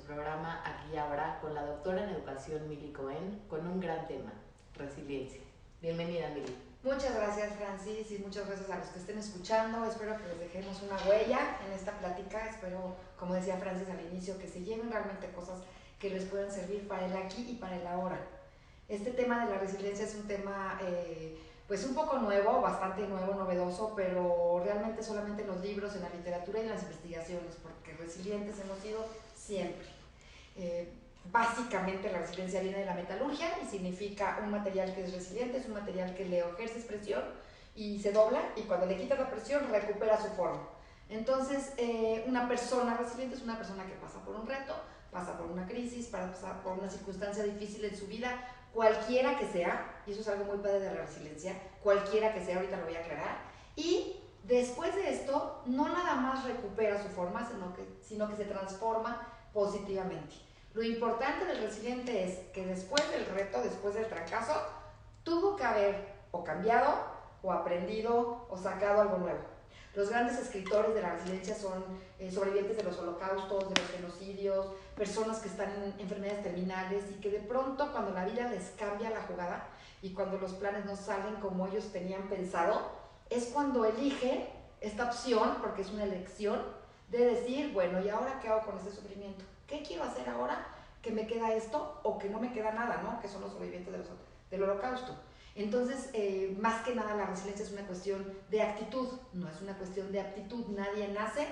programa Aquí y Ahora con la doctora en educación Mili Cohen con un gran tema, resiliencia. Bienvenida, Mili. Muchas gracias, Francis, y muchas gracias a los que estén escuchando. Espero que les dejemos una huella en esta plática. Espero, como decía Francis al inicio, que se lleven realmente cosas que les puedan servir para el aquí y para el ahora. Este tema de la resiliencia es un tema pues un poco nuevo, bastante nuevo, novedoso, pero realmente solamente en los libros, en la literatura y en las investigaciones, porque resilientes hemos sido siempre. Básicamente la resiliencia viene de la metalurgia y significa un material que es resiliente, es un material que le ejerces presión y se dobla, y cuando le quitas la presión recupera su forma. Entonces una persona resiliente es una persona que pasa por un reto, pasa por una crisis, pasa por una circunstancia difícil en su vida, cualquiera que sea, y eso es algo muy padre de la resiliencia, cualquiera que sea, ahorita lo voy a aclarar, y después de esto no nada más recupera su forma, sino que se transforma positivamente. Lo importante del resiliente es que después del reto, después del fracaso, tuvo que haber o cambiado, o aprendido, o sacado algo nuevo. Los grandes escritores de la resiliencia son sobrevivientes de los holocaustos, de los genocidios, personas que están en enfermedades terminales y que de pronto cuando la vida les cambia la jugada y cuando los planes no salen como ellos tenían pensado, es cuando eligen esta opción, porque es una elección, de decir, bueno, ¿y ahora qué hago con este sufrimiento? ¿Qué quiero hacer ahora que me queda esto o que no me queda nada, ¿no? Que son los sobrevivientes del holocausto. Entonces, más que nada la resiliencia es una cuestión de actitud, no es una cuestión de aptitud. Nadie nace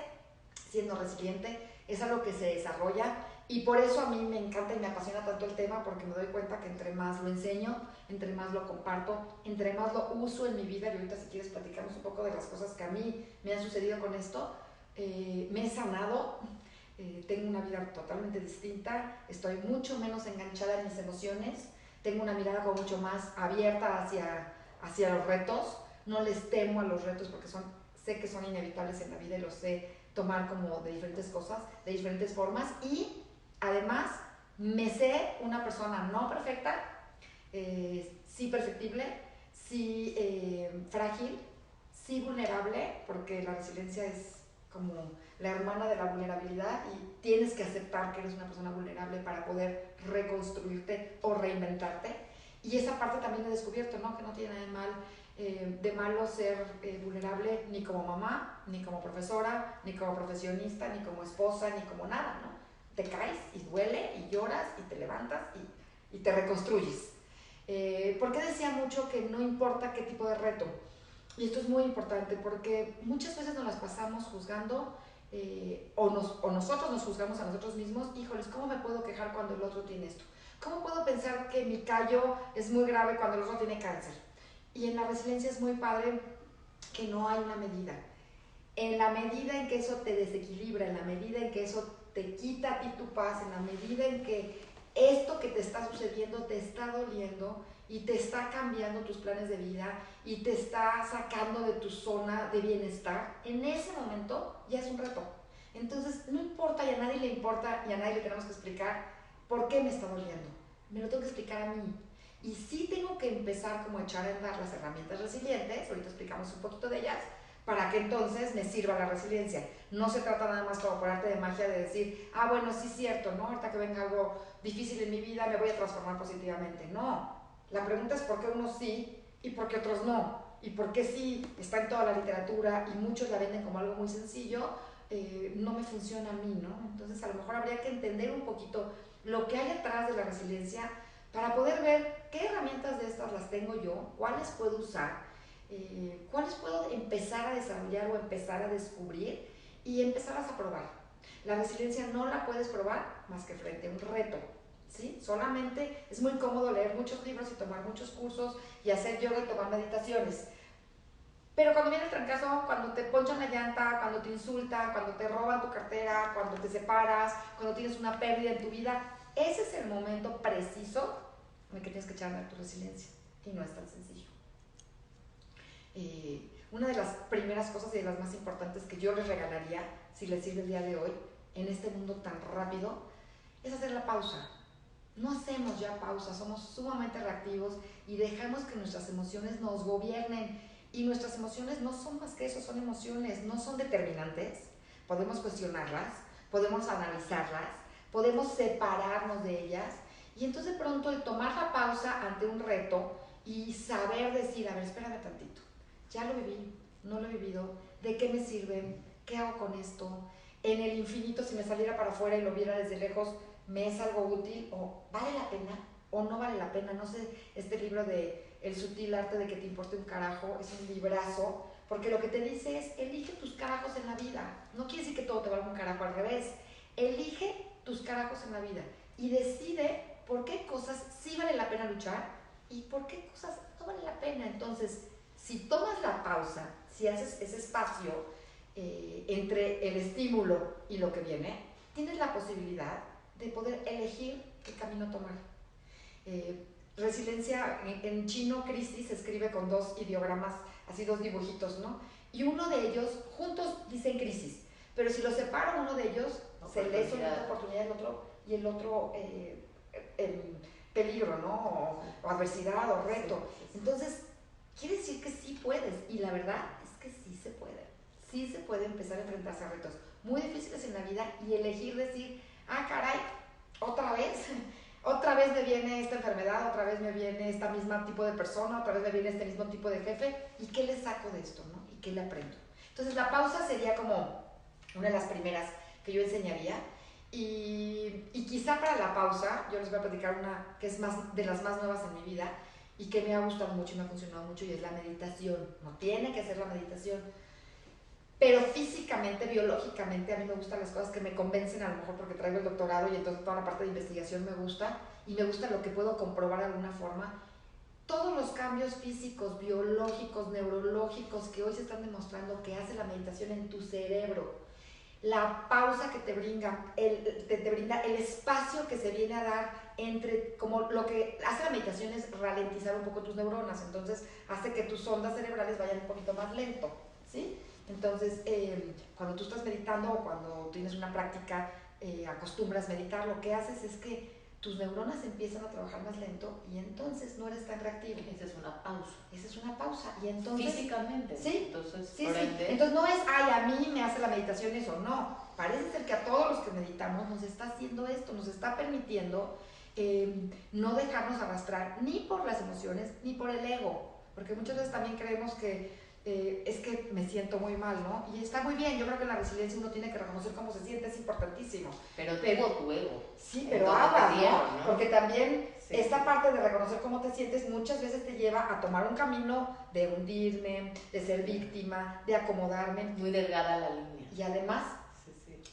siendo resiliente, es algo que se desarrolla, y por eso a mí me encanta y me apasiona tanto el tema, porque me doy cuenta que entre más lo enseño, entre más lo comparto, entre más lo uso en mi vida, y ahorita si quieres platicamos un poco de las cosas que a mí me han sucedido con esto, me he sanado, tengo una vida totalmente distinta, estoy mucho menos enganchada en mis emociones, tengo una mirada como mucho más abierta hacia los retos, no les temo a los retos porque sé que son inevitables en la vida y los sé tomar como de diferentes cosas, de diferentes formas, y además me sé una persona no perfecta, sí perfectible, sí frágil, sí vulnerable, porque la resiliencia es como la hermana de la vulnerabilidad y tienes que aceptar que eres una persona vulnerable para poder reconstruirte o reinventarte. Y esa parte también he descubierto, ¿no? Que no tiene nada de malo ser vulnerable, ni como mamá, ni como profesora, ni como profesionista, ni como esposa, ni como nada, ¿no? Te caes y duele y lloras y te levantas y te reconstruyes. ¿Por qué decía mucho que no importa qué tipo de reto? Y esto es muy importante porque muchas veces nos las pasamos juzgando o nosotros nos juzgamos a nosotros mismos. Híjoles, ¿cómo me puedo quejar cuando el otro tiene esto? ¿Cómo puedo pensar que mi callo es muy grave cuando el otro tiene cáncer? Y en la resiliencia es muy padre que no hay una medida. En la medida en que eso te desequilibra, en la medida en que eso te quita a ti tu paz, en la medida en que esto que te está sucediendo te está doliendo y te está cambiando tus planes de vida y te está sacando de tu zona de bienestar, en ese momento ya es un reto. Entonces no importa, y a nadie le importa, y a nadie le tenemos que explicar por qué me está doliendo. Me lo tengo que explicar a mí. Y sí tengo que empezar como a echar a andar las herramientas resilientes, ahorita explicamos un poquito de ellas, para que entonces me sirva la resiliencia. No se trata nada más como por arte de magia de decir, ah, bueno, sí es cierto, ¿no? Ahorita que venga algo difícil en mi vida me voy a transformar positivamente. No, la pregunta es por qué unos sí y por qué otros no. Y por qué sí está en toda la literatura y muchos la venden como algo muy sencillo, no me funciona a mí, ¿no? Entonces a lo mejor habría que entender un poquito lo que hay atrás de la resiliencia para poder ver qué herramientas de estas las tengo yo, cuáles puedo usar, cuáles puedo empezar a desarrollar o empezar a descubrir y empezarlas a probar. La resiliencia no la puedes probar más que frente a un reto, ¿sí? Solamente es muy cómodo leer muchos libros y tomar muchos cursos y hacer yoga y tomar meditaciones. Pero cuando viene el trancazo, cuando te ponchan la llanta, cuando te insultan, cuando te roban tu cartera, cuando te separas, cuando tienes una pérdida en tu vida, ese es el momento preciso en el que tienes que echar a andar tu resiliencia. Y no es tan sencillo. Una de las primeras cosas y de las más importantes que yo les regalaría, si les sirve el día de hoy, en este mundo tan rápido, es hacer la pausa. No hacemos ya pausa, somos sumamente reactivos y dejamos que nuestras emociones nos gobiernen. Y nuestras emociones no son más que eso, son emociones, no son determinantes. Podemos cuestionarlas, podemos analizarlas, podemos separarnos de ellas y entonces de pronto el tomar la pausa ante un reto y saber decir, a ver, espérame tantito, ya lo viví, no lo he vivido, ¿de qué me sirve? ¿Qué hago con esto? En el infinito, si me saliera para afuera y lo viera desde lejos, ¿me es algo útil? ¿O vale la pena? ¿O no vale la pena? No sé, este libro de El sutil arte de que te importe un carajo es un librazo, porque lo que te dice es, elige tus carajos en la vida. No quiere decir que todo te valga un carajo, al revés. Elige tus carajos en la vida y decide por qué cosas sí vale la pena luchar y por qué cosas no vale la pena. Entonces, si tomas la pausa, si haces ese espacio entre el estímulo y lo que viene, tienes la posibilidad de poder elegir qué camino tomar. Resiliencia, en chino, crisis se escribe con 2 ideogramas, así 2 dibujitos, ¿no? Y uno de ellos, juntos dicen crisis, pero si lo separo, uno de ellos se lee sobre una oportunidad, y el otro peligro, ¿no? O adversidad o reto. Entonces, quiere decir que sí puedes, y la verdad es que sí se puede. Sí se puede empezar a enfrentarse a retos muy difíciles en la vida y elegir decir, ah, caray, otra vez me viene esta enfermedad, otra vez me viene este mismo tipo de persona, otra vez me viene este mismo tipo de jefe, ¿y qué le saco de esto, no? ¿Y qué le aprendo? Entonces la pausa sería como una de las primeras que yo enseñaría, y quizá para la pausa yo les voy a platicar una que es más de las más nuevas en mi vida y que me ha gustado mucho y me ha funcionado mucho, y es la meditación. No tiene que ser la meditación, pero físicamente, biológicamente, a mí me gustan las cosas que me convencen, a lo mejor porque traigo el doctorado y entonces toda la parte de investigación me gusta, y me gusta lo que puedo comprobar de alguna forma. Todos los cambios físicos, biológicos, neurológicos que hoy se están demostrando que hace la meditación en tu cerebro, la pausa que te brinda el espacio que se viene a dar entre, como lo que hace la meditación es ralentizar un poco tus neuronas, entonces hace que tus ondas cerebrales vayan un poquito más lento, ¿sí? Entonces, cuando tú estás meditando o cuando tienes una práctica, acostumbras meditar, lo que haces es que tus neuronas empiezan a trabajar más lento y entonces no eres tan reactivo. Esa es una pausa. Esa es una pausa. Y entonces, físicamente. Sí, entonces, sí. Entonces no es, ay, a mí me hace la meditación eso. No, parece ser que a todos los que meditamos nos está haciendo esto, nos está permitiendo no dejarnos arrastrar ni por las emociones ni por el ego. Porque muchas veces también creemos que es que me siento muy mal, ¿no? Y está muy bien, yo creo que en la resiliencia uno tiene que reconocer cómo se siente, es importantísimo. Pero tu ego. Sí, pero hablas, ¿no? Porque también sí, esta parte de reconocer cómo te sientes muchas veces te lleva a tomar un camino de hundirme, de ser víctima, de acomodarme. Muy delgada la línea. Y además,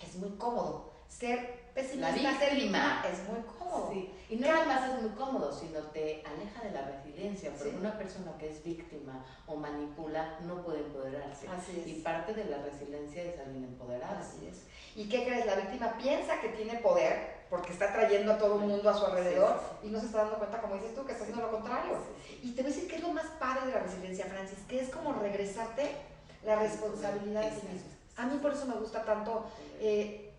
es muy cómodo. Ser pesimista, ser víctima, es muy cómodo. Sí. Y no nada más es muy cómodo, sino te aleja de la resiliencia, porque una persona que es víctima o manipula no puede empoderarse. Así es. Y parte de la resiliencia es alguien empoderado. Así es. ¿Y qué crees? La víctima piensa que tiene poder porque está trayendo a todo el mundo a su alrededor y no se está dando cuenta, como dices tú, que está haciendo lo contrario. Y te voy a decir que es lo más padre de la resiliencia, Francis, que es como regresarte la responsabilidad de ti mismo. A mí por eso me gusta tanto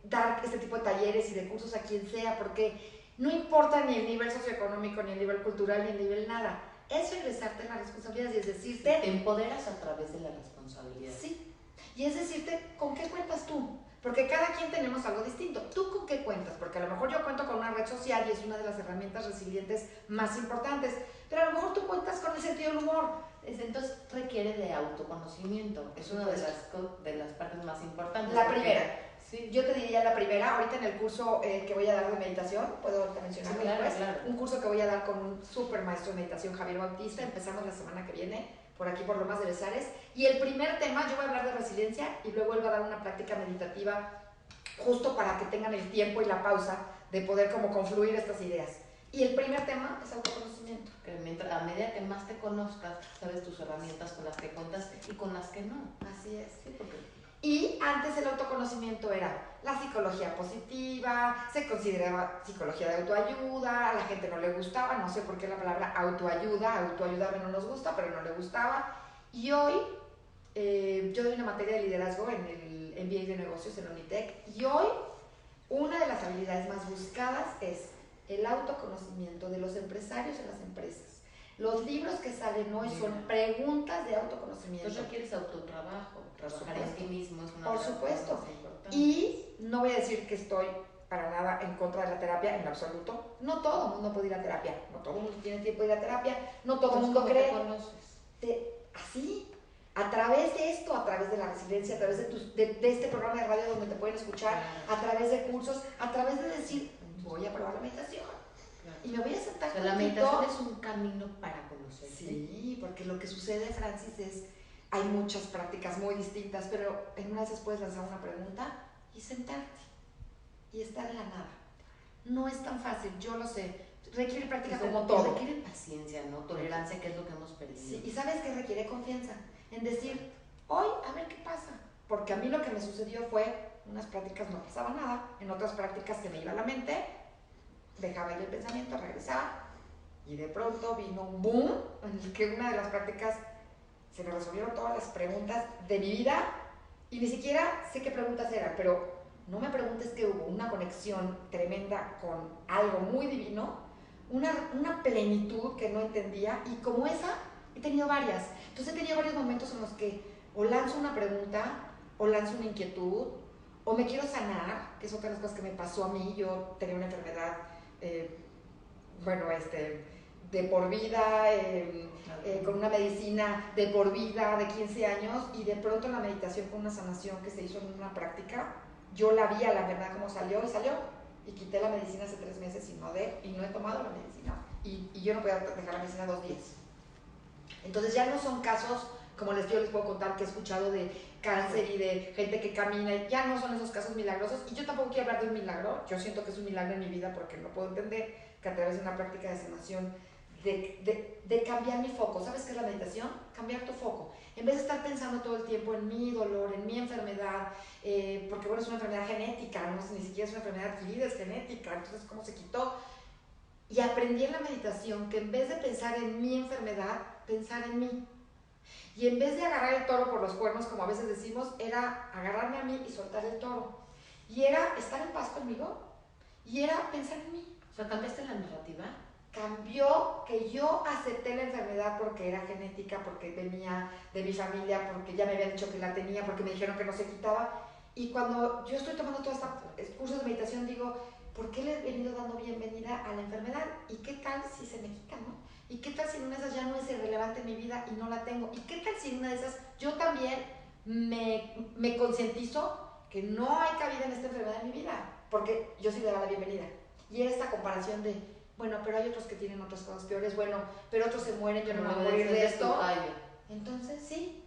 dar este tipo de talleres y de cursos a quien sea, porque no importa ni el nivel socioeconómico, ni el nivel cultural, ni el nivel nada. Es regresarte la responsabilidad y es decirte... Te empoderas a través de la responsabilidad. Sí, y es decirte con qué cuentas tú. Porque cada quien tenemos algo distinto. ¿Tú con qué cuentas? Porque a lo mejor yo cuento con una red social y es una de las herramientas resilientes más importantes, pero a lo mejor tú cuentas con el sentido del humor. Entonces requiere de autoconocimiento. Es una de las partes más importantes. La primera. Sí. Yo te diría la primera, ahorita en el curso que voy a dar de meditación, puedo mencionarlo después, claro. Un curso que voy a dar con un súper maestro de meditación, Javier Bautista, empezamos la semana que viene, por aquí por Lomas de Besares, y el primer tema, yo voy a hablar de resiliencia y luego él va a dar una práctica meditativa justo para que tengan el tiempo y la pausa de poder como confluir estas ideas. Y el primer tema es autoconocimiento. Que a medida que más te conozcas, sabes tus herramientas con las que cuentas y con las que no. Así es. Sí, porque... Y antes el autoconocimiento era la psicología positiva, se consideraba psicología de autoayuda, a la gente no le gustaba, no sé por qué la palabra autoayudarme no nos gusta, pero no le gustaba. Y hoy, yo doy una materia de liderazgo en el MBA de negocios en Unitec, y hoy una de las habilidades más buscadas es el autoconocimiento de los empresarios en las empresas. Los libros que salen hoy son preguntas de autoconocimiento. Entonces requieres autotrabajo, trabajar en ti mismo es una Por de las supuesto. cosas más importantes. Y no voy a decir que estoy para nada en contra de la terapia en lo absoluto. No todo el mundo puede ir a terapia, no todo el mundo tiene tiempo de ir a terapia, no todo el mundo cree. ¿Cómo te conoces? Así, a través de esto, a través de la resiliencia, a través de este programa de radio donde te pueden escuchar, a través de cursos, a través de decir, voy a probar la meditación. Y me voy a sentar o sea, la meditación es un camino para conocer. Sí, porque lo que sucede, Francis, es hay muchas prácticas muy distintas, pero en una de esas puedes lanzar una pregunta y sentarte y estar en la nada. No es tan fácil, yo lo sé. Requiere práctica como todo. Requiere paciencia, ¿no? Tolerancia, que es lo que hemos perdido. Sí, y sabes que requiere confianza en decir, hoy a ver qué pasa. Porque a mí lo que me sucedió fue, en unas prácticas no pasaba nada, en otras prácticas se me iba a la mente, dejaba ir el pensamiento, regresaba, y de pronto vino un boom en el que una de las prácticas se me resolvieron todas las preguntas de mi vida y ni siquiera sé qué preguntas eran, pero no me preguntes que hubo una conexión tremenda con algo muy divino, una plenitud que no entendía, y como esa he tenido varias. Entonces he tenido varios momentos en los que o lanzo una pregunta o lanzo una inquietud o me quiero sanar, que es otra de las cosas que me pasó a mí. Yo tenía una enfermedad de por vida, con una medicina de por vida de 15 años, y de pronto la meditación con una sanación que se hizo en una práctica, yo la vi a la verdad como salió, y quité la medicina hace 3 meses y no he tomado la medicina, y yo no podía dejar la medicina 2 días. Entonces ya no son casos como yo les puedo contar que he escuchado de cáncer y de gente que camina, ya no son esos casos milagrosos, y yo tampoco quiero hablar de un milagro. Yo siento que es un milagro en mi vida porque no puedo entender que a través de una práctica de sanación, de cambiar mi foco. ¿Sabes qué es la meditación? Cambiar tu foco. En vez de estar pensando todo el tiempo en mi dolor, en mi enfermedad, porque bueno, es una enfermedad genética, no ni siquiera es una enfermedad adquirida, es genética, entonces ¿cómo se quitó? Y aprendí en la meditación que en vez de pensar en mi enfermedad, pensar en mí. Y en vez de agarrar el toro por los cuernos, como a veces decimos, era agarrarme a mí y soltar el toro. Y era estar en paz conmigo, y era pensar en mí. O sea, ¿cambiaste la narrativa? Cambió que yo acepté la enfermedad porque era genética, porque venía de mi familia, porque ya me habían dicho que la tenía, porque me dijeron que no se quitaba. Y cuando yo estoy tomando todos estos cursos de meditación, digo, ¿por qué le he venido dando bienvenida a la enfermedad? ¿Y qué tal si se me quita, no? ¿Y qué tal si en una de esas ya no es irrelevante en mi vida y no la tengo? ¿Y qué tal si en una de esas yo también me concientizo que no hay cabida en esta enfermedad en mi vida? Porque yo sí le daba la bienvenida. Y era esta comparación de, bueno, pero hay otros que tienen otras cosas peores, bueno, pero otros se mueren, yo no me voy a morir de esto. Entonces sí,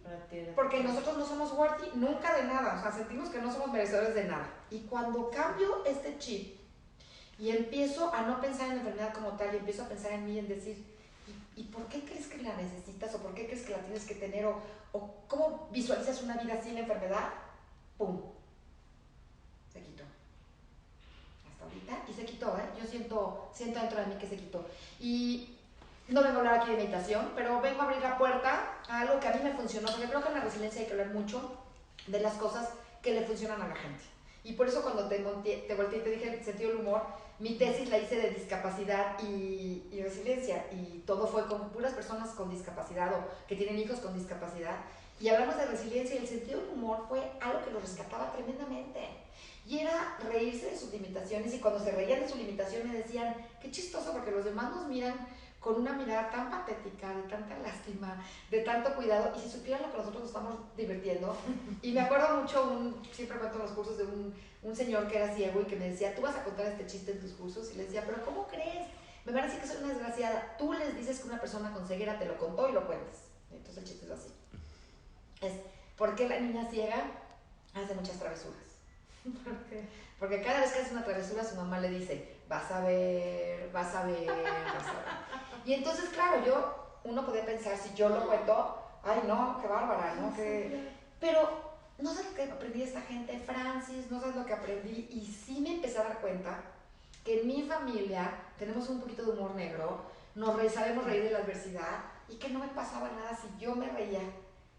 porque nosotros no somos worthy nunca de nada, o sea, sentimos que no somos merecedores de nada. Y cuando cambio este chip y empiezo a no pensar en la enfermedad como tal, y empiezo a pensar en mí, en decir, ¿y por qué crees que la necesitas? ¿O por qué crees que la tienes que tener? ¿O cómo visualizas una vida sin enfermedad? ¡Pum! Se quitó. Hasta ahorita. Y se quitó, ¿eh? Yo siento dentro de mí que se quitó. Y no vengo a hablar aquí de meditación, pero vengo a abrir la puerta a algo que a mí me funcionó, porque creo que en la resiliencia hay que hablar mucho de las cosas que le funcionan a la gente. Y por eso cuando te volteé y te dije el sentido del humor, mi tesis la hice de discapacidad y resiliencia, y todo fue con puras personas con discapacidad o que tienen hijos con discapacidad, y hablamos de resiliencia, y el sentido del humor fue algo que lo rescataba tremendamente, y era reírse de sus limitaciones, y cuando se reían de sus limitaciones decían, qué chistoso, porque los demás nos miran con una mirada tan patética, de tanta lástima, de tanto cuidado, y si supieran lo que nosotros nos estamos divirtiendo. Y me acuerdo mucho, siempre cuento en los cursos de un señor que era ciego y que me decía, tú vas a contar este chiste en tus cursos, y le decía, pero ¿cómo crees? Me van a decir que soy una desgraciada. Tú les dices que una persona con ceguera te lo contó y lo cuentas. Entonces el chiste es así. Es, ¿por qué la niña ciega hace muchas travesuras? ¿Por qué? Porque cada vez que hace una travesura su mamá le dice, vas a ver, vas a ver, vas a ver. Y entonces, claro, uno podía pensar, si yo lo cuento, ay no, qué bárbara, ¿no? Pero no sé lo que aprendí de esta gente, Francis, no sé lo que aprendí, y sí me empecé a dar cuenta que en mi familia tenemos un poquito de humor negro, sabemos reír de la adversidad, y que no me pasaba nada si yo me reía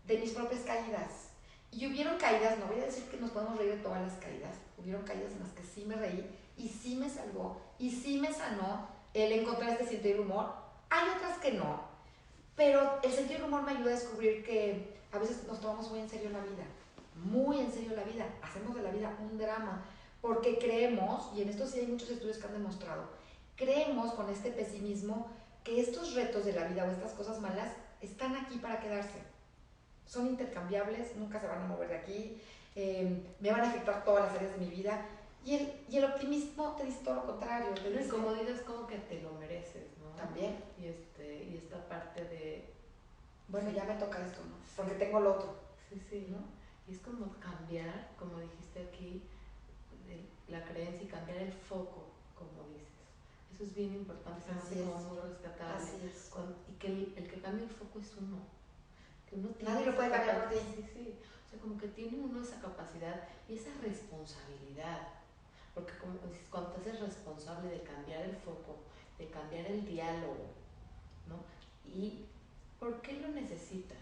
de mis propias caídas. Y hubieron caídas, no voy a decir que nos podemos reír de todas las caídas, hubieron caídas en las que sí me reí, y sí me salvó, y sí me sanó el encontrar este sentido del humor. Hay otras que no, pero el sentido del humor me ayuda a descubrir que a veces nos tomamos muy en serio la vida, muy en serio la vida, hacemos de la vida un drama, porque creemos, y en esto sí hay muchos estudios que han demostrado, creemos con este pesimismo que estos retos de la vida o estas cosas malas están aquí para quedarse. Son intercambiables, nunca se van a mover de aquí, me van a afectar todas las áreas de mi vida. Y el optimismo te dice todo lo contrario. Te dice, como dices, como que te lo mereces, ¿no? También. Y esta parte de... Bueno, ya me toca esto, ¿no? Porque tengo lo otro. Sí, ¿no? Y es como cambiar, como dijiste aquí, la creencia y cambiar el foco, como dices. Eso es bien importante, es como muy rescatable. Así es. Y que el que cambia el foco es uno. Que uno tiene nadie lo puede cambiar por ti. Sí. O sea, como que tiene uno esa capacidad y esa responsabilidad. Porque como dices, cuando te haces responsable de cambiar el foco, de cambiar el diálogo, ¿no? ¿Y por qué lo necesitas?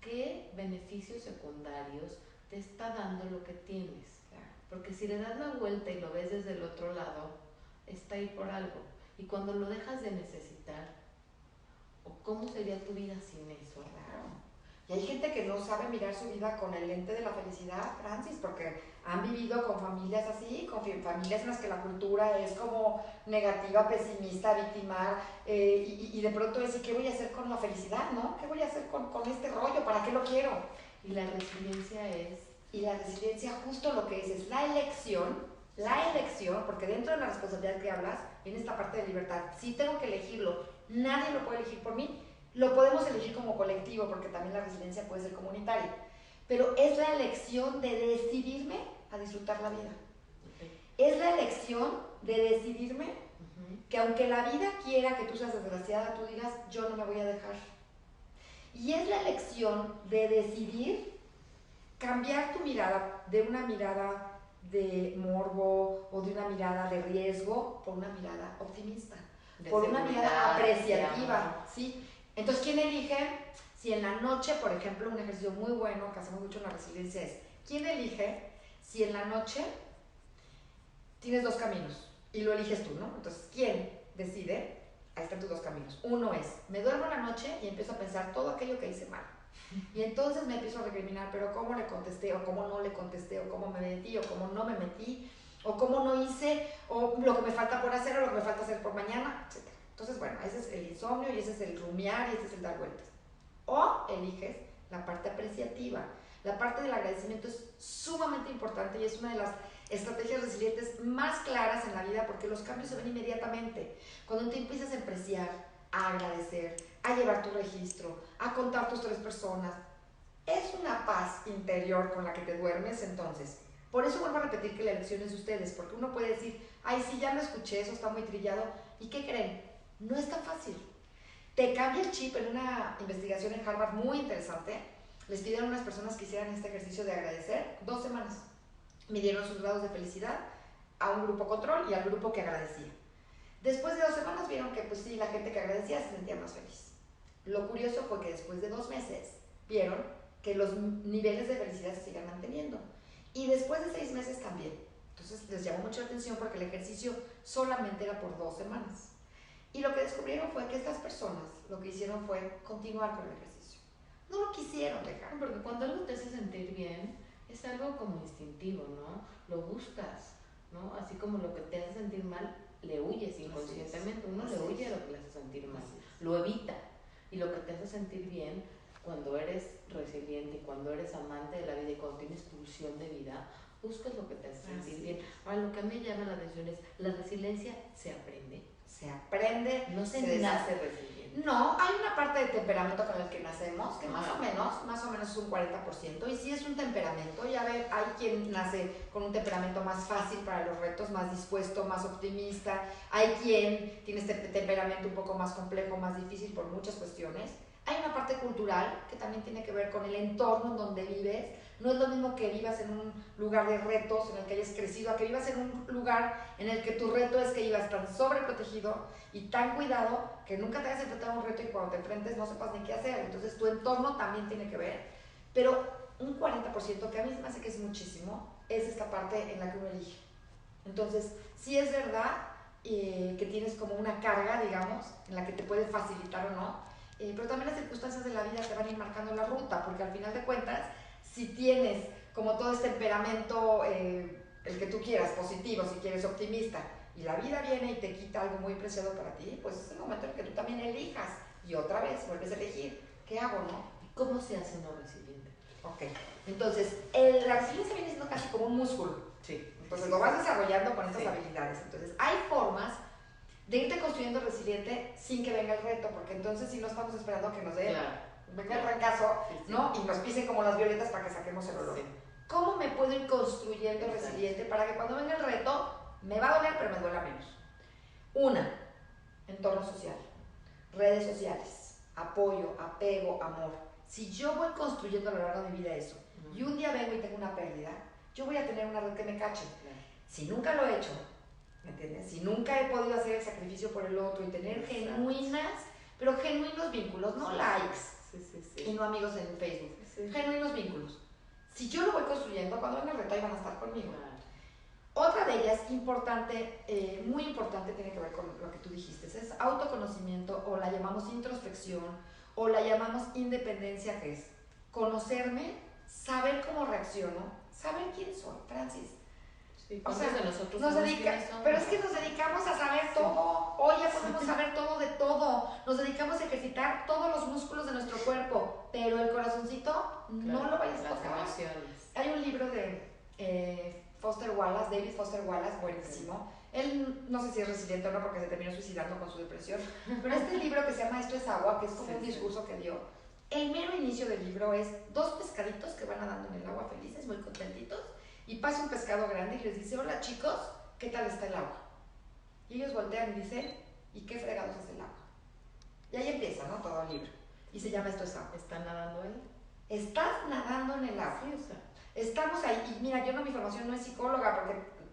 ¿Qué beneficios secundarios te está dando lo que tienes? Claro. Porque si le das la vuelta y lo ves desde el otro lado, está ahí por algo. Y cuando lo dejas de necesitar, ¿o cómo sería tu vida sin eso? Claro. Y hay gente que no sabe mirar su vida con el lente de la felicidad, Francis, porque han vivido con familias así, con familias en las que la cultura es como negativa, pesimista, victimar, y de pronto decir, ¿qué voy a hacer con la felicidad, no? ¿Qué voy a hacer con este rollo? ¿Para qué lo quiero? Y la resiliencia es... Y la resiliencia justo lo que es la elección, porque dentro de la responsabilidad que hablas, viene esta parte de libertad. Sí tengo que elegirlo, nadie lo puede elegir por mí. Lo podemos elegir como colectivo, porque también la resiliencia puede ser comunitaria. Pero es la elección de decidirme a disfrutar la vida. Es la elección de decidirme que aunque la vida quiera que tú seas desgraciada, tú digas, yo no me voy a dejar. Y es la elección de decidir cambiar tu mirada de una mirada de morbo o de una mirada de riesgo por una mirada optimista, por una mirada apreciativa, ¿sí? Entonces, ¿quién elige? Si en la noche, por ejemplo, un ejercicio muy bueno que hacemos mucho en la resiliencia es, ¿quién elige si en la noche tienes dos caminos y lo eliges tú, ¿no? Entonces, ¿quién decide? Ahí están tus dos caminos. Uno es, me duermo en la noche y empiezo a pensar todo aquello que hice mal. Y entonces me empiezo a recriminar, pero cómo le contesté, o cómo no le contesté, o cómo me metí, o cómo no me metí, o cómo no hice, o lo que me falta por hacer, o lo que me falta hacer por mañana, etc. Entonces, bueno, ese es el insomnio, y ese es el rumiar, y ese es el dar vueltas. O eliges la parte apreciativa. La parte del agradecimiento es sumamente importante y es una de las estrategias resilientes más claras en la vida, porque los cambios se ven inmediatamente. Cuando te empiezas a apreciar, a agradecer, a llevar tu registro, a contar tus 3 personas, es una paz interior con la que te duermes. Entonces, por eso vuelvo a repetir que la elección es de ustedes, porque uno puede decir, ay, sí, ya lo escuché, eso está muy trillado. ¿Y qué creen? No es tan fácil. Te cambia el chip. En una investigación en Harvard muy interesante, les pidieron a unas personas que hicieran este ejercicio de agradecer 2 semanas. Midieron sus grados de felicidad a un grupo control y al grupo que agradecía. Después de 2 semanas vieron que pues sí, la gente que agradecía se sentía más feliz. Lo curioso fue que después de 2 meses vieron que los niveles de felicidad se siguen manteniendo. Y después de 6 meses también. Entonces les llamó mucho la atención porque el ejercicio solamente era por 2 semanas. Y lo que descubrieron fue que estas personas lo que hicieron fue continuar con el ejercicio. No lo quisieron dejar. Porque cuando algo te hace sentir bien, es algo como instintivo, ¿no? Lo buscas, ¿no? Así como lo que te hace sentir mal, le huyes inconscientemente. Uno le huye a lo que le hace sentir mal, lo evita. Y lo que te hace sentir bien, cuando eres resiliente, cuando eres amante de la vida y cuando tienes pulsión de vida, buscas lo que te hace sentir bien. Ahora, lo que a mí me llama la atención es, la resiliencia se aprende. Se aprende, no se nace resiliente. No, hay una parte de temperamento con el que nacemos, que más o menos es un 40%, y sí es un temperamento. Ya ver, hay quien nace con un temperamento más fácil para los retos, más dispuesto, más optimista. Hay quien tiene este temperamento un poco más complejo, más difícil por muchas cuestiones. Hay una parte cultural que también tiene que ver con el entorno en donde vives. No es lo mismo que vivas en un lugar de retos en el que hayas crecido, a que vivas en un lugar en el que tu reto es que ibas tan sobreprotegido y tan cuidado que nunca te hayas enfrentado a un reto y cuando te enfrentes no sepas ni qué hacer. Entonces tu entorno también tiene que ver. Pero un 40%, que a mí me hace que es muchísimo, es esta parte en la que uno elige. Entonces, sí es verdad que tienes como una carga, digamos, en la que te puede facilitar o no, pero también las circunstancias de la vida te van a ir marcando la ruta, porque al final de cuentas, si tienes como todo este temperamento el que tú quieras, positivo, si quieres optimista, y la vida viene y te quita algo muy preciado para ti, pues es el momento en el que tú también elijas y otra vez vuelves a elegir. ¿Qué hago, no? ¿Cómo se hace uno resiliente? Ok, entonces la resiliencia viene siendo casi como un músculo. Sí. Entonces lo vas desarrollando con estas habilidades. Entonces hay formas de irte construyendo resiliente sin que venga el reto, porque entonces si no estamos esperando a que nos dé venga el trancazo, ¿no? Y nos pisen como las violetas para que saquemos el olor. Sí. ¿Cómo me puedo ir construyendo resiliente para que cuando venga el reto me va a doler, pero me duela menos? Una, entorno social, redes sociales, apoyo, apego, amor. Si yo voy construyendo a lo largo de mi vida eso, y un día vengo y tengo una pérdida, yo voy a tener una red que me cache. Si nunca lo he hecho, ¿me entiendes? Si nunca he podido hacer el sacrificio por el otro y tener genuinas, pero genuinos vínculos, no likes, y no amigos en Facebook, genuinos vínculos. Si yo lo voy construyendo, cuando venga el reto ahí van a estar conmigo. Otra de ellas, importante, muy importante, tiene que ver con lo que tú dijiste, es autoconocimiento, o la llamamos introspección, o la llamamos independencia, que es conocerme, saber cómo reacciono, saber quién soy, Francis. Sí, o sea, de nosotros pero es que nos dedicamos a saber todo. Hoy ya podemos saber todo de todo. Nos dedicamos a ejercitar todos los músculos de nuestro cuerpo, pero el corazoncito no lo vayas a tocar. Hay un libro de Foster Wallace, David Foster Wallace, buenísimo. Él no sé si es resiliente o no porque se terminó suicidando con su depresión, pero este libro que se llama Esto es agua, que es como un discurso que dio, el mero inicio del libro es dos pescaditos que van nadando en el agua felices, muy contentitos, y pasa un pescado grande y les dice: hola chicos, ¿qué tal está el agua? Y ellos voltean y dicen: ¿y qué fregados es el agua? Y ahí empieza, ¿no? Todo el libro. Y se llama Esto es agua. ¿Está nadando él? Estás nadando en el agua. Sí, o sea. Estamos ahí. Y mira, yo mi formación no es psicóloga,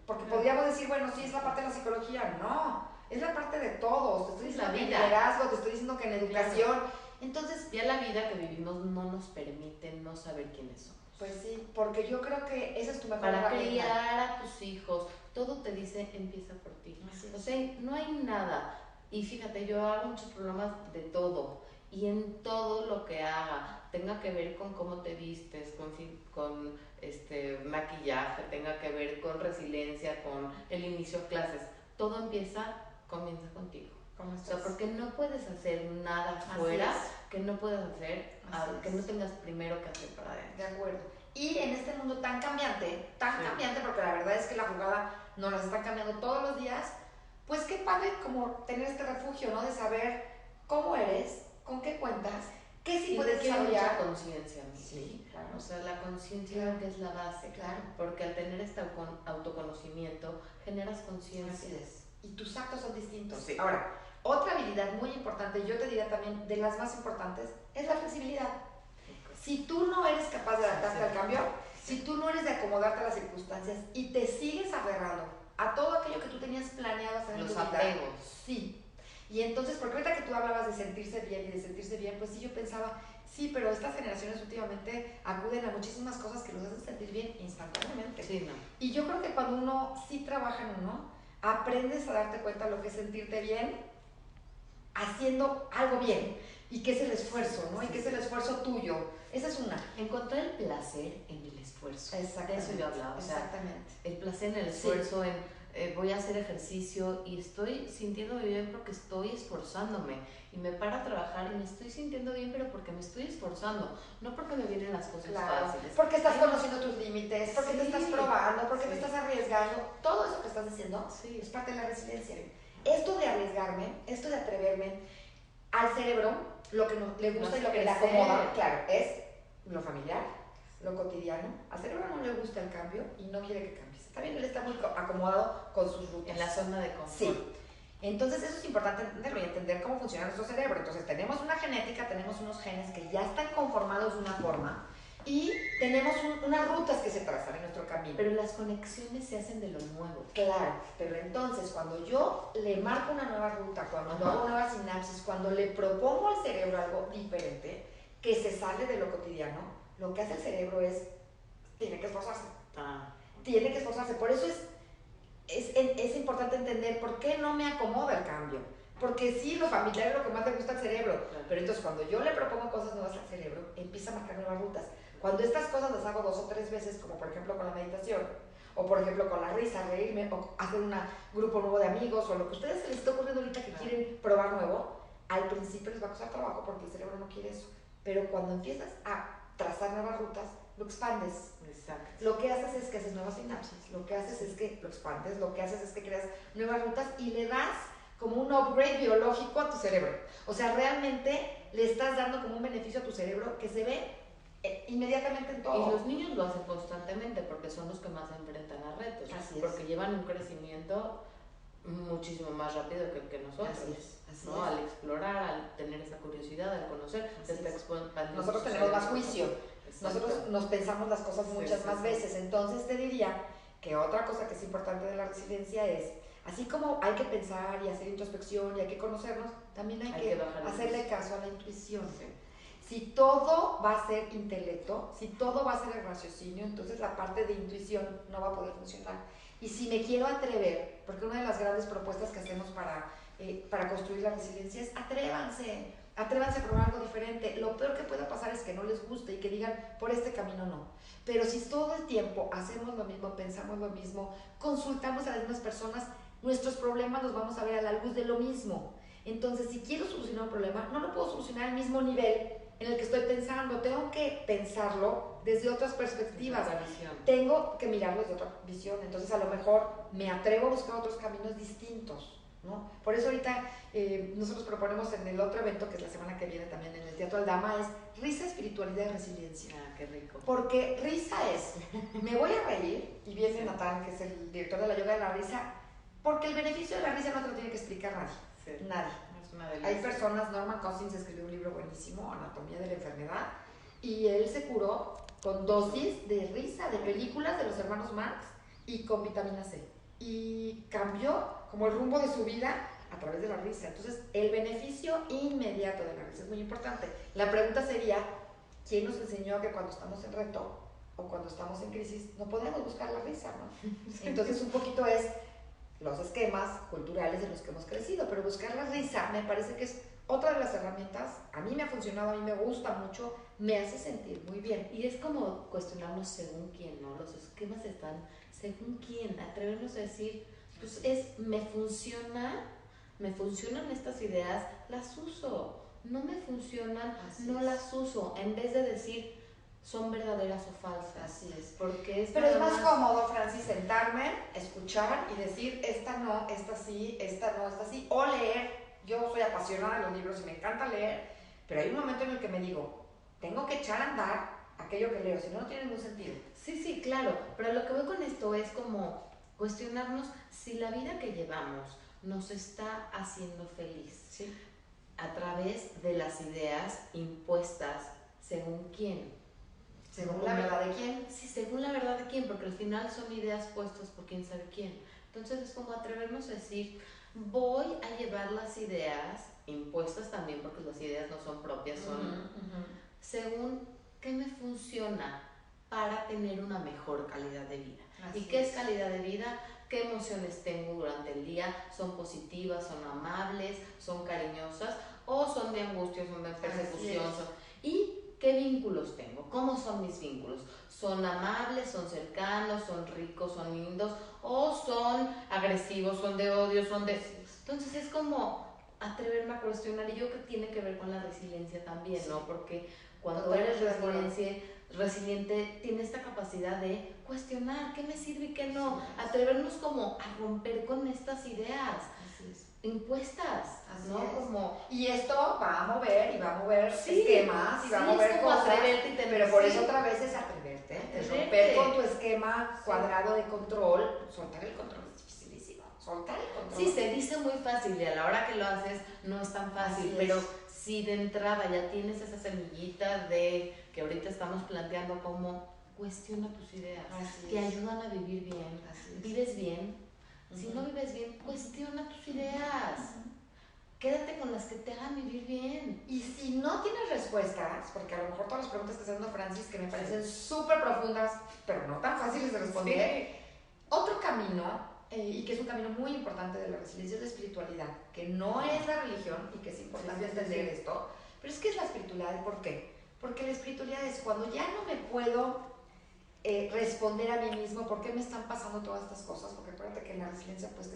porque podríamos decir, bueno, sí, es la parte de la psicología. No, es la parte de todos. Te estoy diciendo que en liderazgo, te estoy diciendo que en educación. Entonces, ya la vida que vivimos no nos permite no saber quiénes somos. Pues sí, porque yo creo que esa es tu mejor para criar a tus hijos, todo te dice empieza por ti. O sea, no hay nada. Y fíjate, yo hago muchos programas de todo, y en todo lo que haga tenga que ver con cómo te vistes, con maquillaje, tenga que ver con resiliencia, con el inicio a clases, todo comienza contigo. O sea, porque no puedes hacer nada afuera que no puedas hacer, que no tengas primero que hacer para adentro. De acuerdo. Y en este mundo tan cambiante, porque la verdad es que la jugada nos la están cambiando todos los días, pues qué padre como tener este refugio, ¿no? De saber cómo eres, con qué cuentas, qué sí puedes desarrollar. Mucha conciencia. Sí, claro. O sea, la conciencia que es la base. Claro. Porque al tener este autoconocimiento, generas conciencia. Así es. Y tus actos son distintos. Sí. Ahora, otra habilidad muy importante, yo te diría también de las más importantes, es la flexibilidad. Si tú no eres capaz de adaptarte al cambio, si tú no eres de acomodarte a las circunstancias y te sigues aferrando a todo aquello que tú tenías planeado hacer en tu vida. Los apegos. Sí. Y entonces, porque ahorita que tú hablabas de sentirse bien y de sentirse bien, pues sí, yo pensaba, sí, pero estas generaciones últimamente acuden a muchísimas cosas que los hacen sentir bien instantáneamente. Sí, no. Y yo creo que cuando uno sí trabaja en uno, aprendes a darte cuenta de lo que es sentirte bien haciendo algo bien, y que es el esfuerzo, ¿no? Y que es el esfuerzo tuyo. Esa es una. Encontrar el placer en el esfuerzo. Exactamente. De eso yo hablaba. Exactamente. O sea, el placer en el esfuerzo, voy a hacer ejercicio y estoy sintiendo bien porque estoy esforzándome. Y me paro a trabajar y me estoy sintiendo bien, pero porque me estoy esforzando, no porque me vienen las cosas fáciles. Porque estás conociendo tus límites, porque te estás probando, porque te estás arriesgando. Todo eso que estás diciendo es parte de la resiliencia. Esto de arriesgarme, esto de atreverme, al cerebro, lo que le gusta y lo que le acomoda, claro, es lo familiar, lo cotidiano. Al cerebro no le gusta el cambio y no quiere que cambies. Está bien, él está muy acomodado con sus rutas. En la zona de confort. Sí. Entonces eso es importante entenderlo y entender cómo funciona nuestro cerebro. Entonces tenemos una genética, tenemos unos genes que ya están conformados de una forma y tenemos unas rutas que se trazan en nuestro camino. Pero las conexiones se hacen de lo nuevo. Claro, pero entonces cuando yo le marco una nueva ruta, cuando hago nuevas sinapsis, cuando le propongo al cerebro algo diferente, que se sale de lo cotidiano, lo que hace el cerebro tiene que esforzarse. Tiene que esforzarse. Por eso es importante entender por qué no me acomoda el cambio. Porque sí, lo familiar es lo que más le gusta al cerebro. Pero entonces cuando yo le propongo cosas nuevas al cerebro, empieza a marcar nuevas rutas. Cuando estas cosas las hago 2 o 3 veces, como por ejemplo con la meditación, o por ejemplo con la risa, reírme, o hacer un grupo nuevo de amigos, o lo que a ustedes se les está ocurriendo ahorita que quieren probar nuevo, al principio les va a costar trabajo porque el cerebro no quiere eso. Pero cuando empiezas a trazar nuevas rutas, lo expandes. Exacto. Lo que haces es que haces nuevas sinapsis, lo que haces es que lo expandes, lo que haces es que creas nuevas rutas y le das como un upgrade biológico a tu cerebro. O sea, realmente le estás dando como un beneficio a tu cerebro que se ve inmediatamente en todo. Y los niños lo hacen constantemente porque son los que más se enfrentan a retos. Así es. Porque llevan un crecimiento muchísimo más rápido que el que nosotros. Así es. ¿no? Al explorar, al tener esa curiosidad, al conocer, se está expandiendo. Nosotros tenemos más juicio. Nosotros nos pensamos las cosas muchas más veces. Entonces te diría que otra cosa que es importante de la resiliencia es, así como hay que pensar y hacer introspección y hay que conocernos, también hay que hacerle caso a la intuición. Sí. Si todo va a ser intelecto, si todo va a ser el raciocinio, entonces la parte de intuición no va a poder funcionar. Y si me quiero atrever, porque una de las grandes propuestas que hacemos para construir la resiliencia es atrévanse a probar algo diferente. Lo peor que pueda pasar es que no les guste y que digan, por este camino no. Pero si todo el tiempo hacemos lo mismo, pensamos lo mismo, consultamos a las mismas personas, nuestros problemas los vamos a ver a la luz de lo mismo. Entonces, si quiero solucionar un problema, no lo puedo solucionar al mismo nivel en el que estoy pensando. Tengo que pensarlo desde otras perspectivas. Tengo que mirarlo desde otra visión. Entonces, a lo mejor me atrevo a buscar otros caminos distintos, ¿no? Por eso ahorita nosotros proponemos en el otro evento, que es la semana que viene también en el Teatro Aldama, es risa, espiritualidad y resiliencia. Ah, qué rico. Porque risa es, me voy a reír, y viene Natán, que es el director de la yoga de la risa, porque el beneficio de la risa no te lo tiene que explicar nadie. Sí. Nadie. Es una delicia. Hay personas, Norman Cousins escribió un libro buenísimo, Anatomía de la Enfermedad, y él se curó con dosis de risa, de películas de los hermanos Marx y con vitamina C. Y cambió como el rumbo de su vida a través de la risa. Entonces, el beneficio inmediato de la risa es muy importante. La pregunta sería, ¿quién nos enseñó que cuando estamos en reto o cuando estamos en crisis no podemos buscar la risa, ¿no? Entonces, un poquito es los esquemas culturales en los que hemos crecido, pero buscar la risa me parece que es otra de las herramientas. A mí me ha funcionado, a mí me gusta mucho, me hace sentir muy bien. Y es como cuestionarnos según quién, ¿no? Los esquemas están según quién, atrevernos a decir, pues me funcionan estas ideas, las uso, no me funcionan, no las uso, en vez de decir son verdaderas o falsas. Así es. Porque pero es más cómodo, Francis, sentarme, escuchar y decir, esta no, esta sí, esta no, esta sí, o leer. Yo soy apasionada de los libros y me encanta leer, pero hay un momento en el que me digo, tengo que echar a andar aquello que leo, si no, no tiene ningún sentido. Sí, claro, pero lo que voy con esto es como cuestionarnos si la vida que llevamos nos está haciendo feliz, ¿sí? A través de las ideas impuestas según quién. ¿Según la verdad de quién? Sí, según la verdad de quién, porque al final son ideas puestas por quién sabe quién. Entonces es como atrevernos a decir, voy a llevar las ideas impuestas también, porque las ideas no son propias, son según qué me funciona para tener una mejor calidad de vida. Así ¿Y qué es calidad de vida? ¿Qué emociones tengo durante el día? ¿Son positivas, son amables, son cariñosas o son de angustia, son de persecución? ¿Y qué vínculos tengo? ¿Cómo son mis vínculos? ¿Son amables, son cercanos, son ricos, son lindos o son agresivos, son de odio, son de... Entonces es como atreverme a cuestionar, y yo creo que tiene que ver con la resiliencia también, ¿no? Porque cuando eres resiliente, tienes esta capacidad de cuestionar qué me sirve y qué no, atrevernos como a romper con estas ideas impuestas, así ¿no? Es. Como, y esto va a mover esquemas y va a mover cosas, pero por eso otra vez es atreverte, romper con tu esquema cuadrado de control, soltar el control es dificilísimo, soltar el control. Sí, se dice muy fácil y a la hora que lo haces no es tan fácil, pero si de entrada ya tienes esa semillita de que ahorita estamos planteando como cuestiona tus ideas, te ayudan a vivir bien, vives bien. Si no vives bien, cuestiona tus ideas. Quédate con las que te hagan vivir bien. Y si no tienes respuestas, porque a lo mejor todas las preguntas que está haciendo Francis, que me parecen súper profundas, pero no tan fáciles de responder, otro camino, y que es un camino muy importante de la resiliencia, es la espiritualidad, que no es la religión, y que es importante entender esto, pero es que es la espiritualidad. ¿Por qué? Porque la espiritualidad es cuando ya no me puedo responder a mí mismo por qué me están pasando todas estas cosas, porque acuérdate que en la resiliencia pues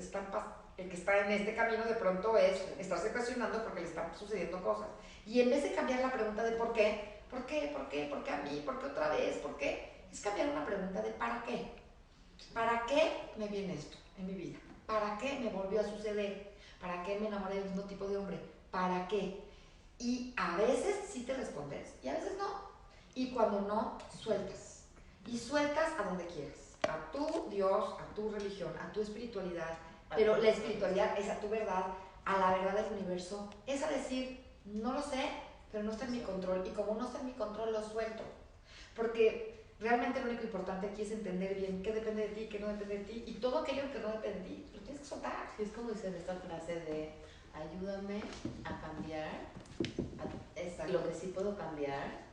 el que está en este camino de pronto es estarse cuestionando porque le están sucediendo cosas. Y en vez de cambiar la pregunta de por qué a mí, por qué otra vez, por qué, es cambiar una pregunta de para qué. ¿Para qué me viene esto en mi vida? ¿Para qué me volvió a suceder? ¿Para qué me enamoré del mismo tipo de hombre? ¿Para qué? Y a veces sí te respondes y a veces no. Y cuando no, sueltas. Y sueltas a donde quieres. A tu Dios, a tu religión, a tu espiritualidad. Pero la espiritualidad es a tu verdad, a la verdad del universo. Es a decir, no lo sé, pero no está en mi control. Y como no está en mi control, lo suelto. Porque realmente lo único importante aquí es entender bien qué depende de ti, qué no depende de ti. Y todo aquello que no depende de ti, lo tienes que soltar. Sí, es como dice esta frase de ayúdame a cambiar lo que sí puedo cambiar,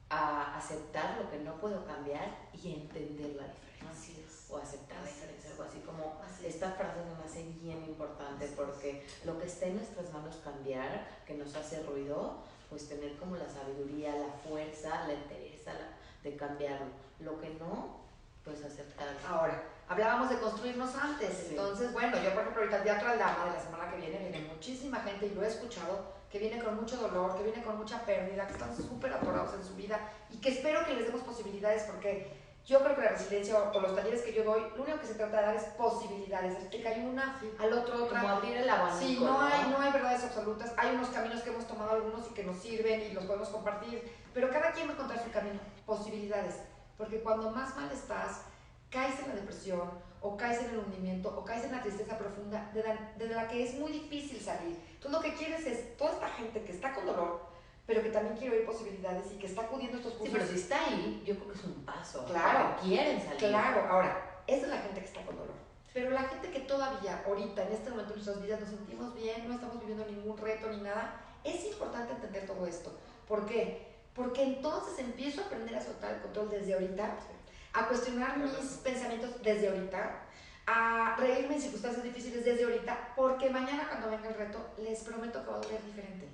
a aceptar lo que no puedo cambiar y entender la diferencia. Así es. O aceptar la diferencia, algo así como Así esta frase me hace bien importante porque lo que está en nuestras manos cambiar, que nos hace ruido, pues tener como la sabiduría, la fuerza, la entereza de cambiarlo. Lo que no, pues aceptarlo. Ahora, hablábamos de construirnos antes, sí. Entonces, bueno, yo por ejemplo ahorita el Teatro Aldama de la semana que viene muchísima gente y lo he escuchado, que viene con mucho dolor, que viene con mucha pérdida, que están súper atorados en su vida y que espero que les demos posibilidades porque yo creo que la resiliencia o los talleres que yo doy, lo único que se trata de dar es posibilidades, que hay una, sí, al otro otra. Como abrir el abanico. Sí, no hay verdades absolutas, hay unos caminos que hemos tomado algunos y que nos sirven y los podemos compartir, pero cada quien va a encontrar su camino, posibilidades, porque cuando más mal estás, caes en la depresión, o caes en el hundimiento, o caes en la tristeza profunda de la que es muy difícil salir. Entonces lo que quieres es toda esta gente que está con dolor, pero que también quiere oír posibilidades y que está acudiendo a estos cursos. Sí, pero si está ahí, yo creo que es un paso. Claro. Que quieren salir. Claro, ahora, esa es la gente que está con dolor. Pero la gente que todavía, ahorita, en este momento de nuestras vidas, nos sentimos bien, no estamos viviendo ningún reto ni nada, es importante entender todo esto. ¿Por qué? Porque entonces empiezo a aprender a soltar el control desde ahorita, a cuestionar mis pensamientos desde ahorita, a reírme en circunstancias difíciles desde ahorita, porque mañana cuando venga el reto, les prometo que va a doler diferente.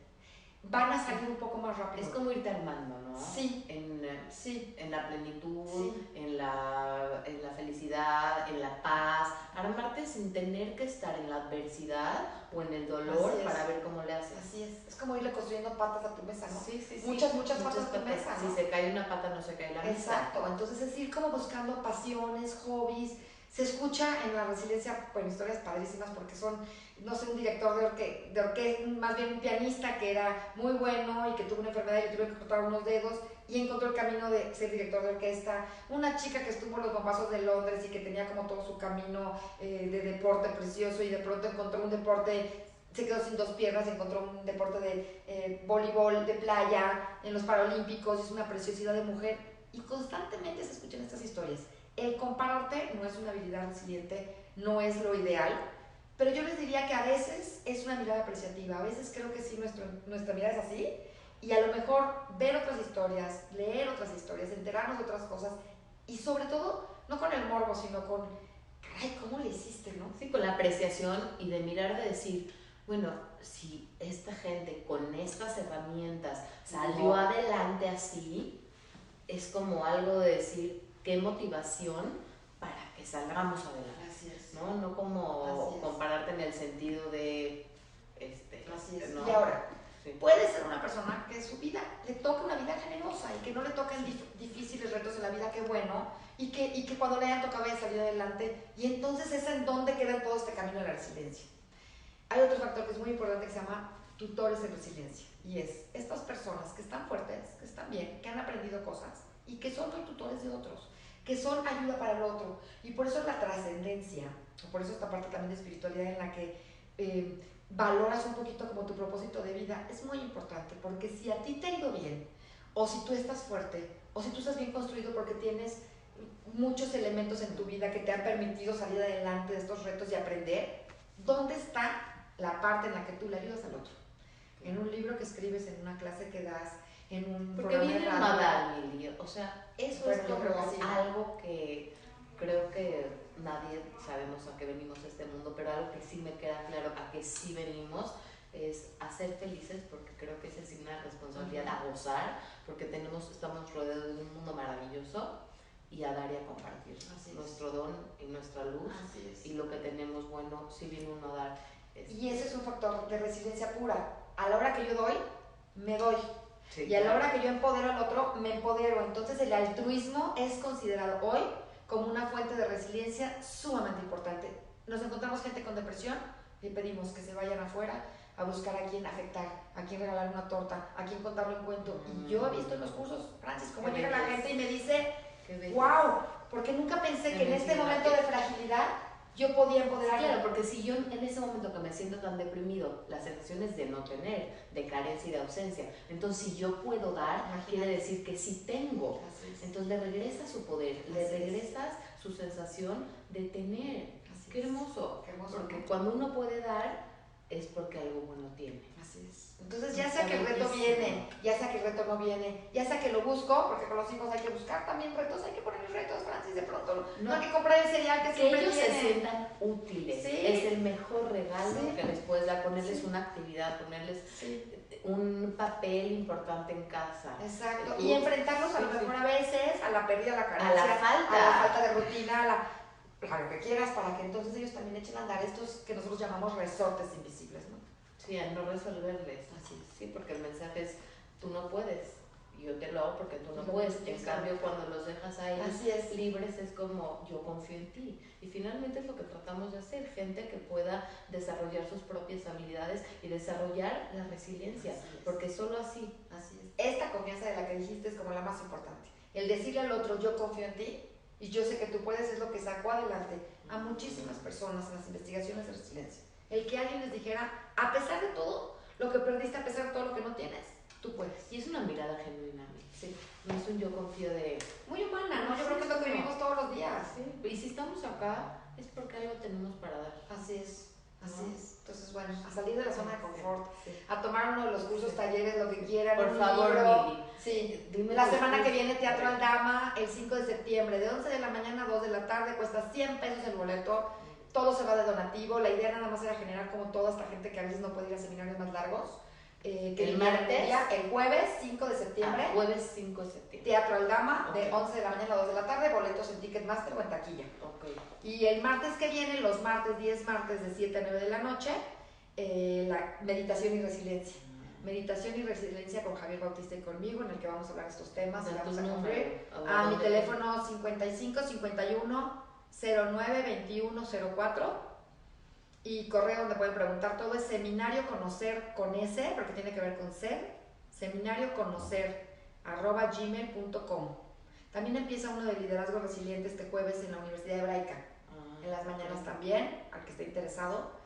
Van a salir un poco más rápido. Es como irte armando, ¿no? Sí. Sí. En la plenitud, sí, en la felicidad, en la paz. Armarte sin tener que estar en la adversidad o en el dolor para ver cómo le haces. Así es. Es como irle construyendo patas a tu mesa, ¿no? Sí, sí, sí. Muchas patas a tu mesa, ¿no? Si se cae una pata, no se cae la mesa. Exacto. Entonces es ir como buscando pasiones, hobbies. Se escucha en la resiliencia, bueno, historias padrísimas porque son, no sé, un director de orquesta, más bien un pianista que era muy bueno y que tuvo una enfermedad y le tuvo que cortar unos dedos y encontró el camino de ser director de orquesta. Una chica que estuvo en los bombazos de Londres y que tenía como todo su camino de deporte precioso y de pronto encontró un deporte, se quedó sin dos piernas, encontró un deporte de voleibol, de playa, en los Paralímpicos, es una preciosidad de mujer y constantemente se escuchan estas historias. El compararte no es una habilidad resiliente, no es lo ideal, pero yo les diría que a veces es una mirada apreciativa, a veces creo que sí nuestra mirada es así, y a lo mejor ver otras historias, leer otras historias, enterarnos de otras cosas, y sobre todo, no con el morbo, sino con, caray, ¿cómo le hiciste, no? Sí, con la apreciación y de mirar, de decir, bueno, si esta gente con estas herramientas salió adelante así, es como algo de decir, qué motivación para que salgamos adelante. Así es. No como compararte en el sentido de así es. ¿no? Y ahora, puede ser una persona que su vida le toque una vida generosa y que no le toquen difíciles retos en la vida, qué bueno, y que cuando le hayan tocado haya salido adelante, y entonces es en donde queda todo este camino de la resiliencia. Hay otro factor que es muy importante que se llama tutores en resiliencia, y es estas personas que están fuertes, que están bien, que han aprendido cosas y que son hoy tutores de otros, que son ayuda para el otro, y por eso la trascendencia, por eso esta parte también de espiritualidad en la que valoras un poquito como tu propósito de vida, es muy importante, porque si a ti te ha ido bien, o si tú estás fuerte, o si tú estás bien construido porque tienes muchos elementos en tu vida que te han permitido salir adelante de estos retos y aprender, ¿dónde está la parte en la que tú le ayudas al otro? En un libro que escribes, en una clase que das, en un porque programa viene de a radio. dar, Lili, o sea, eso Bueno, es yo como creo que sí. algo que creo que nadie sabemos a qué venimos a este mundo, pero algo que sí me queda claro a qué sí venimos es a ser ser felices, porque creo que esa es una responsabilidad, a gozar, porque estamos rodeados de un mundo maravilloso, y a dar y a compartir nuestro don y nuestra luz y lo que tenemos bueno, si viene uno a dar. Y ese es un factor de resiliencia pura. A la hora que yo doy, me doy. Sí, y a la hora que yo empodero al otro, me empodero. Entonces el altruismo es considerado hoy como una fuente de resiliencia sumamente importante. Nos encontramos gente con depresión y pedimos que se vayan afuera a buscar a quién afectar, a quién regalar una torta, a quién contarle un cuento. Y yo he visto en los cursos, Francis, cómo llega la gente y me dice, wow, porque nunca pensé que en este momento de fragilidad yo podía empoderar. Claro, porque si yo en ese momento que me siento tan deprimido, la sensación es de no tener, de carencia y de ausencia. Entonces, si yo puedo dar, quiere decir que sí tengo. Entonces, le regresas su poder, le regresas su sensación de tener. Qué hermoso. Porque cuando uno puede dar, es porque algo bueno tiene. Así es. Entonces, ya sea que el reto viene, ya sea que el reto no viene, ya sea que lo busco, porque con los hijos hay que buscar también retos, hay que ponerles retos, Francis, de pronto. No hay que comprar el cereal que siempre ellos tiene. se sientan útiles. Es el mejor regalo que les puedes dar, ponerles una actividad, ponerles un papel importante en casa. Exacto. Y enfrentarlos a lo mejor a veces a la pérdida, a la carencia, a la falta de rutina, a lo que quieras, para que entonces ellos también echen a andar estos que nosotros llamamos resortes invisibles, ¿no? Sí, a no resolverles. Sí, porque el mensaje es, tú no puedes, y yo te lo hago porque tú no puedes. En cambio, cuando los dejas ahí libres, es como, yo confío en ti. Y finalmente es lo que tratamos de hacer, gente que pueda desarrollar sus propias habilidades y desarrollar la resiliencia, porque solo así. Así es. Esta confianza de la que dijiste es como la más importante. El decirle al otro, yo confío en ti, y yo sé que tú puedes, es lo que sacó adelante a muchísimas personas en las investigaciones de resiliencia. El que alguien les dijera, a pesar de todo lo que perdiste, a pesar de todo lo que no tienes, tú puedes. Y es una mirada genuina, sí. No es un yo confío de... Muy humana, ¿no? Yo creo que es lo que vivimos todos los días. Sí. Y si estamos acá, es porque algo tenemos para dar. Así es. Así es. Entonces, bueno, a salir de la zona de confort, a tomar uno de los cursos, talleres, lo que quieran. Por favor, Mili. Sí. Dime la semana que viene, Teatro Aldama, el 5 de septiembre, de 11 de la mañana a 2 de la tarde, cuesta 100 pesos el boleto. Todo se va de donativo. La idea nada más era generar como toda esta gente que a veces no puede ir a seminarios más largos. El martes. El jueves 5 de septiembre. Jueves 5 de septiembre. Teatro Aldama, de 11 de la mañana a 2 de la tarde, boletos en Ticketmaster o en taquilla. Y el martes que viene, los martes 10 martes de 7 a 9 de la noche, la meditación y resiliencia. Meditación y resiliencia con Javier Bautista y conmigo, en el que vamos a hablar de estos temas y vamos a cumplir. A mi teléfono 55 51 09 21 04 y correo donde pueden preguntar todo es seminario conocer con S, porque tiene que ver con ser, seminario conocer @gmail.com. También empieza uno de liderazgo resiliente este jueves en la Universidad Hebraica, en las mañanas también, al que esté interesado.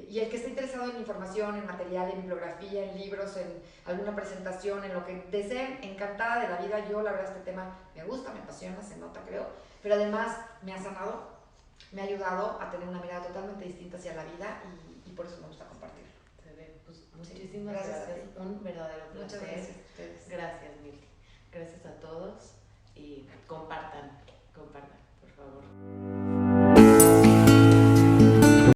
Y el que esté interesado en información, en material, en bibliografía, en libros, en alguna presentación, en lo que deseen, encantada de la vida. Yo la verdad este tema me gusta, me apasiona, se nota creo, pero además me ha sanado, me ha ayudado a tener una mirada totalmente distinta hacia la vida y por eso me gusta compartirlo. Pues muchísimas gracias. Un verdadero placer. Muchas gracias a ustedes. Gracias, Mili. Gracias a todos y compartan, por favor.